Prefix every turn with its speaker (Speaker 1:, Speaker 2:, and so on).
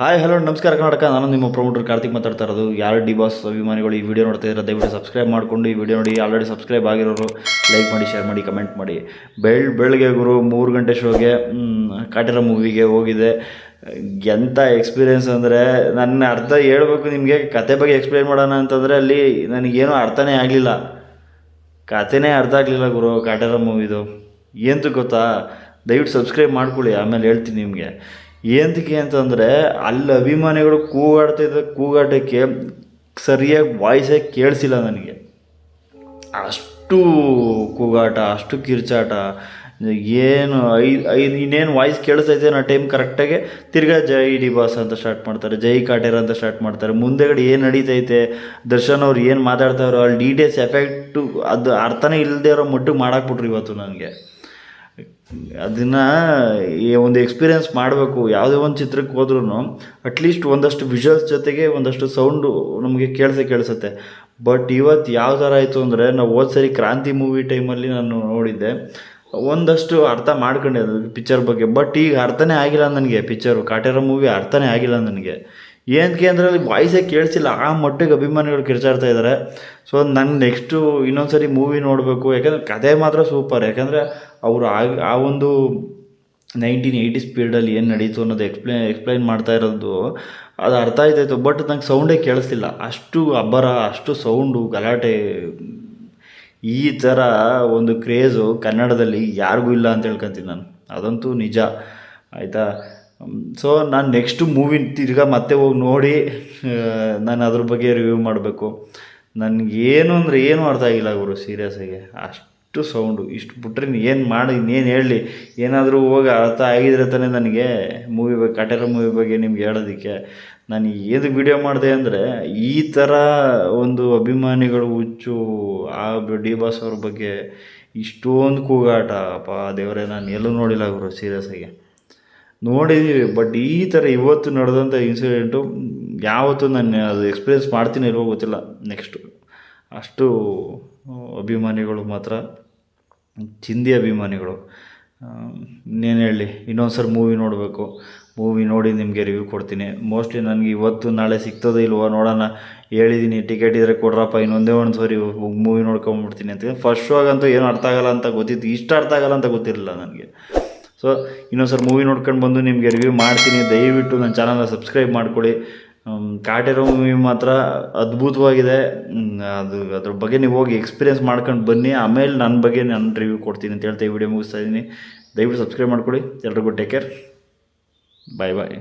Speaker 1: Hi hello ನಮಸ್ಕಾರ ಕರ್ನಾಟಕ. ನಾನು ನಿಮ್ಮ ಪ್ರಮೋಟರ್ ಕಾರ್ತಿಕ್ ಮಾತಾಡ್ತಾ ಇರೋದು. ಯಾರು ಡಿ ಬಾಸ್ ಅಭಿಮಾನಿಗಳು ಈ ವಿಡಿಯೋ ನೋಡ್ತಾ ಇದ್ದಾರೆ ದಯವಿಟ್ಟು ಸಬ್ಸ್ಕ್ರೈಬ್ ಮಾಡಿಕೊಂಡು ಈ ವಿಡಿಯೋ ನೋಡಿ. ಆಲ್ರೆಡಿ ಸಬ್ಸ್ಕ್ರೈಬ್ ಆಗಿರೋರು ಲೈಕ್ ಮಾಡಿ, ಶೇರ್ ಮಾಡಿ, ಕಮೆಂಟ್ ಮಾಡಿ. ಬೆಳಗ್ಗೆ ಗುರು 3 ಗಂಟೆ ಶೋಗೆ ಕಾಟೇರ ಮೂವಿಗೆ ಹೋಗಿದೆ. ಎಂಥ ಎಕ್ಸ್ಪೀರಿಯೆನ್ಸ್ ಅಂದರೆ ನನ್ನ ಅರ್ಥ ಹೇಳ್ಬೇಕು ನಿಮಗೆ. ಕತೆ ಬಗ್ಗೆ ಎಕ್ಸ್ಪ್ಲೇನ್ ಮಾಡೋಣ ಅಂತಂದರೆ ಅಲ್ಲಿ ನನಗೇನೂ ಅರ್ಥನೇ ಆಗಲಿಲ್ಲ. ಕತೆನೇ ಅರ್ಥ ಆಗಲಿಲ್ಲ ಗುರು ಕಾಟೇರ ಮೂವಿದು. ಏನಂತ ಗೊತ್ತಾ, ದಯವಿಟ್ಟು ಸಬ್ಸ್ಕ್ರೈಬ್ ಮಾಡ್ಕೊಳ್ಳಿ, ಆಮೇಲೆ ಹೇಳ್ತೀನಿ ನಿಮಗೆ ಏನಕ್ಕೆ ಅಂತಂದರೆ ಅಲ್ಲಿ ಅಭಿಮಾನಿಗಳು ಕೂಗಾಡ್ತಿದ್ದ ಕೂಗಾಟಕ್ಕೆ ಸರಿಯಾಗಿ ವಾಯ್ಸೇ ಕೇಳಿಸಿಲ್ಲ ನನಗೆ. ಅಷ್ಟು ಕೂಗಾಟ, ಅಷ್ಟು ಕಿರ್ಚಾಟ, ಏನು ಇನ್ನೇನು ವಾಯ್ಸ್ ಕೇಳಿಸ್ತೈತೆ ಅನ್ನೋ ಟೈಮ್ ಕರೆಕ್ಟಾಗಿ ತಿರ್ಗಾ ಜೈ ಡಿ ಬಾಸ್ ಅಂತ ಸ್ಟಾರ್ಟ್ ಮಾಡ್ತಾರೆ, ಜೈ ಕಾಟೇರ ಅಂತ ಸ್ಟಾರ್ಟ್ ಮಾಡ್ತಾರೆ. ಮುಂದೆಗಡೆ ಏನು ನಡೀತೈತೆ, ದರ್ಶನ್ ಅವ್ರು ಏನು ಮಾತಾಡ್ತಾರೋ ಅಲ್ಲಿ ಡೀಟೇಲ್ಸ್ ಎಫೆಕ್ಟು ಅದು ಅರ್ಥನೇ ಇಲ್ಲದೆ ಇರೋ ಮಟ್ಟಿಗೆ ಮಾಡಾಕ್ಬಿಟ್ರು ಇವತ್ತು ನನಗೆ. ಅದನ್ನು ಒಂದು ಎಕ್ಸ್ಪೀರಿಯೆನ್ಸ್ ಮಾಡಬೇಕು. ಯಾವುದೇ ಒಂದು ಚಿತ್ರಕ್ಕೆ ಹೋದ್ರೂ ಅಟ್ಲೀಸ್ಟ್ ಒಂದಷ್ಟು ವಿಜುವಲ್ಸ್ ಜೊತೆಗೆ ಒಂದಷ್ಟು ಸೌಂಡು ನಮಗೆ ಕೇಳಿಸುತ್ತೆ. ಬಟ್ ಇವತ್ತು ಯಾವ ಥರ ಆಯಿತು ಅಂದರೆ, ನಾವು ಹೋದ ಸರಿ ಕ್ರಾಂತಿ ಮೂವಿ ಟೈಮಲ್ಲಿ ನಾನು ನೋಡಿದ್ದೆ, ಒಂದಷ್ಟು ಅರ್ಥ ಮಾಡ್ಕೊಂಡೆ ಅದು ಪಿಕ್ಚರ್ ಬಗ್ಗೆ. ಬಟ್ ಈಗ ಅರ್ಥನೇ ಆಗಿಲ್ಲ ನನಗೆ ಪಿಕ್ಚರು ಕಾಟೇರ ಮೂವಿ ಅರ್ಥನೇ ಆಗಿಲ್ಲ ನನಗೆ. ಏನಕ್ಕೆ ಅಂದರೆ ಅಲ್ಲಿ ವಾಯ್ಸೇ ಕೇಳಿಸಿಲ್ಲ, ಆ ಮಟ್ಟಿಗೆ ಅಭಿಮಾನಿಗಳು ಕಿರ್ಚಾಡ್ತಾ ಇದ್ದಾರೆ. ಸೊ ನಂಗೆ ನೆಕ್ಸ್ಟು ಇನ್ನೊಂದು ಸರಿ ಮೂವಿ ನೋಡಬೇಕು. ಯಾಕಂದರೆ ಕತೆ ಮಾತ್ರ ಸೂಪರ್. ಯಾಕಂದರೆ ಅವರು ಆ ಒಂದು 1980s ಪೀರಿಯಡಲ್ಲಿ ಏನು ನಡೀತು ಅನ್ನೋದು ಎಕ್ಸ್ಪ್ಲೈನ್ ಮಾಡ್ತಾ ಇರೋದು ಅದು ಅರ್ಥ ಆಯ್ತಾಯಿತ್ತು. ಬಟ್ ನಂಗೆ ಸೌಂಡೇ ಕೇಳಿಸ್ತಿಲ್ಲ. ಅಷ್ಟು ಅಬ್ಬರ, ಅಷ್ಟು ಸೌಂಡು, ಗಲಾಟೆ. ಈ ಥರ ಒಂದು ಕ್ರೇಜು ಕನ್ನಡದಲ್ಲಿ ಯಾರಿಗೂ ಇಲ್ಲ ಅಂತ ಹೇಳ್ಕೊತೀನಿ ನಾನು. ಅದಂತೂ ನಿಜ, ಆಯಿತಾ. ಸೊ ನಾನು ನೆಕ್ಸ್ಟು ಮೂವಿ ತಿರ್ಗಾ ಮತ್ತೆ ಹೋಗಿ ನೋಡಿ ನಾನು ಅದ್ರ ಬಗ್ಗೆ ರಿವ್ಯೂ ಮಾಡಬೇಕು. ನನಗೇನು ಅಂದರೆ ಏನೂ ಅರ್ಥ ಆಗಿಲ್ಲ ಗುರು, ಸೀರಿಯಸ್ಸಾಗಿ. ಅಷ್ಟು ಸೌಂಡು, ಇಷ್ಟು ಬಿಟ್ಟರೆ ಏನು ಮಾಡಿ ಇನ್ನೇನು ಹೇಳಲಿ. ಏನಾದರೂ ಹೋಗಿ ಅರ್ಥ ಆಗಿದ್ರೆ ತಾನೇ ನನಗೆ ಮೂವಿ ಬಗ್ಗೆ, ಕಾಟೇರ ಮೂವಿ ಬಗ್ಗೆ ನಿಮ್ಗೆ ಹೇಳೋದಕ್ಕೆ. ನಾನು ಏದು ವಿಡಿಯೋ ಮಾಡಿದೆ ಅಂದರೆ, ಈ ಥರ ಒಂದು ಅಭಿಮಾನಿಗಳು ಹುಚ್ಚು ಆ ಡಿ ಬಾಸ್ ಅವ್ರ ಬಗ್ಗೆ ಇಷ್ಟೊಂದು ಕೂಗಾಟ, ಅಪ್ಪ ದೇವರೇ, ನಾನು ಎಲ್ಲೂ ನೋಡಿಲ್ಲ ಗುರು, ಸೀರಿಯಸ್ಸಾಗಿ. ನೋಡಿದ್ದೀವಿ, ಬಟ್ ಈ ಥರ ಇವತ್ತು ನಡೆದಂಥ ಇನ್ಸಿಡೆಂಟು ಯಾವತ್ತೂ ನಾನು ಅದು ಎಕ್ಸ್ಪೀರಿಯೆನ್ಸ್ ಮಾಡ್ತೀನಿ ಇಲ್ವೋ ಗೊತ್ತಿಲ್ಲ ನೆಕ್ಸ್ಟು. ಅಷ್ಟು ಅಭಿಮಾನಿಗಳು ಮಾತ್ರ ಚಿಂದಿ ಅಭಿಮಾನಿಗಳು. ಇನ್ನೇನು ಹೇಳಲಿ, ಇನ್ನೊಂದು ಸರಿ ಮೂವಿ ನೋಡಬೇಕು. ಮೂವಿ ನೋಡಿ ನಿಮಗೆ ರಿವ್ಯೂ ಕೊಡ್ತೀನಿ. ಮೋಸ್ಟ್ಲಿ ನನಗೆ ಇವತ್ತು ನಾಳೆ ಸಿಗ್ತದೋ ಇಲ್ವೋ ನೋಡೋಣ. ಹೇಳಿದ್ದೀನಿ ಟಿಕೆಟ್ ಇದ್ದರೆ ಕೊಡ್ರಪ್ಪ, ಇನ್ನೊಂದೇ ಒಂದು ಸರಿ ಮೂವಿ ನೋಡ್ಕೊಂಬಿಡ್ತೀನಿ ಅಂತ. ಫಸ್ಟ್ ಶೋಗಂತೂ ಏನು ಅರ್ಥ ಆಗಲ್ಲ ಅಂತ ಗೊತ್ತಿತ್ತು, ಇಷ್ಟು ಅರ್ಥ ಆಗಲ್ಲ ಅಂತ ಗೊತ್ತಿರಲಿಲ್ಲ ನನಗೆ. ಸೊ ಇನ್ನೊಂದು ಸರಿ ಮೂವಿ ನೋಡ್ಕೊಂಡು ಬಂದು ನಿಮಗೆ ರಿವ್ಯೂ ಮಾಡ್ತೀನಿ. ದಯವಿಟ್ಟು ನನ್ನ ಚಾನಲ್ನ ಸಬ್ಸ್ಕ್ರೈಬ್ ಮಾಡ್ಕೊಳ್ಳಿ. ಕಾಟೇರ ಮೂವಿ ಮಾತ್ರ ಅದ್ಭುತವಾಗಿದೆ. ಅದ್ರ ಬಗ್ಗೆ ನೀವು ಹೋಗಿ ಎಕ್ಸ್ಪೀರಿಯೆನ್ಸ್ ಮಾಡ್ಕೊಂಡು ಬನ್ನಿ, ಆಮೇಲೆ ನನ್ನ ಬಗ್ಗೆ ನಾನು ರಿವ್ಯೂ ಕೊಡ್ತೀನಿ ಅಂತ ಹೇಳ್ತಾ ಈ ವಿಡಿಯೋ ಮುಗಿಸ್ತಾ ಇದ್ದೀನಿ. ದಯವಿಟ್ಟು ಸಬ್ಸ್ಕ್ರೈಬ್ ಮಾಡ್ಕೊಳ್ಳಿ. ಎಲ್ರಿಗೂ ಟೇಕ್ ಕೇರ್, ಬಾಯ್ ಬಾಯ್.